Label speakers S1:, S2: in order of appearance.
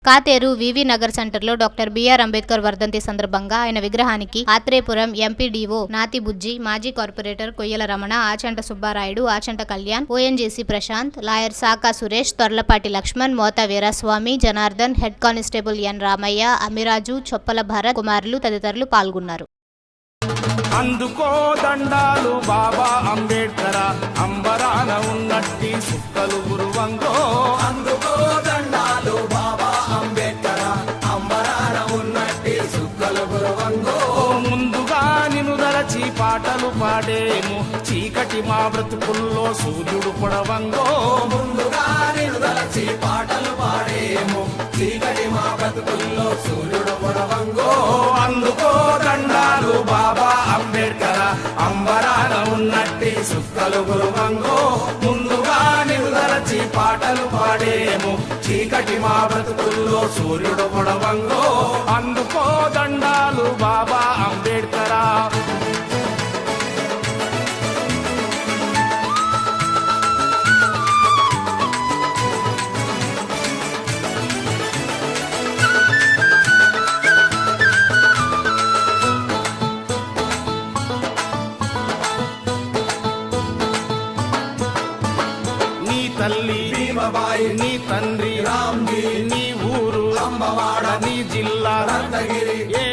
S1: కాతేరు వివి నగర్ సెంటర్లో doctor BR Ambedkar వర్ధంతి సందర్భంగా ఆయన విగ్రహానికి ఆత్రేపురం ఎంపీడీఓ నాతిబుజ్జి, మాజీ corporator Koyyala Ramana, Achanta Subbarayudu, Achanta Kalyan, ONGC Prashant, lawyer Saka Suresh, Torlapati Lakshman, Mota Veeraswamy, Janardhan, head constable N Ramaiah, Amiraju, Choppala Bharat కుమారులు తదితరులు పాల్గొన్నారు.
S2: అందుకో దండాలు బాబా అంబేడ్కర, అంబరాన ఉన్నట్టి సుక్కలు గురువంగో.
S3: అందుకో దండాలు బాబా అంబేడ్కర, అంబరాన ఉన్నట్టి సుక్కలు గురువంగో.
S2: ముందుగా నిన్ను దరచి పాటలు పాడేము, చీకటి మా బ్రతుకుల్లో సూర్యుడు పొడవంగో.
S3: ముందుగా నిన్ను దరచి పాటలు పాడేము, చీకటి మా బ్రతుకుల్లో సూర్యుడు పొడవంగో.
S2: అందుకో దండాలు బాబా అంబేడ్కర, అంబరాన ఉన్నట్టి సుక్కలు గురువంగో. ముందుగా నిన్ను దరచి పాటలు పాడేము, చీకటి మా బ్రతుకుల్లో సూర్యుడు పొడవంగో. అందుకో దండాలు బాబా అంబేడ్కర. తల్లి
S3: భీమబాయి,
S2: నీ తండ్రి
S3: రామ్జీ,
S2: నీ ఊరు
S3: అంబవాడ,
S2: నీ జిల్లా
S3: రత్నగిరి,
S2: ఏ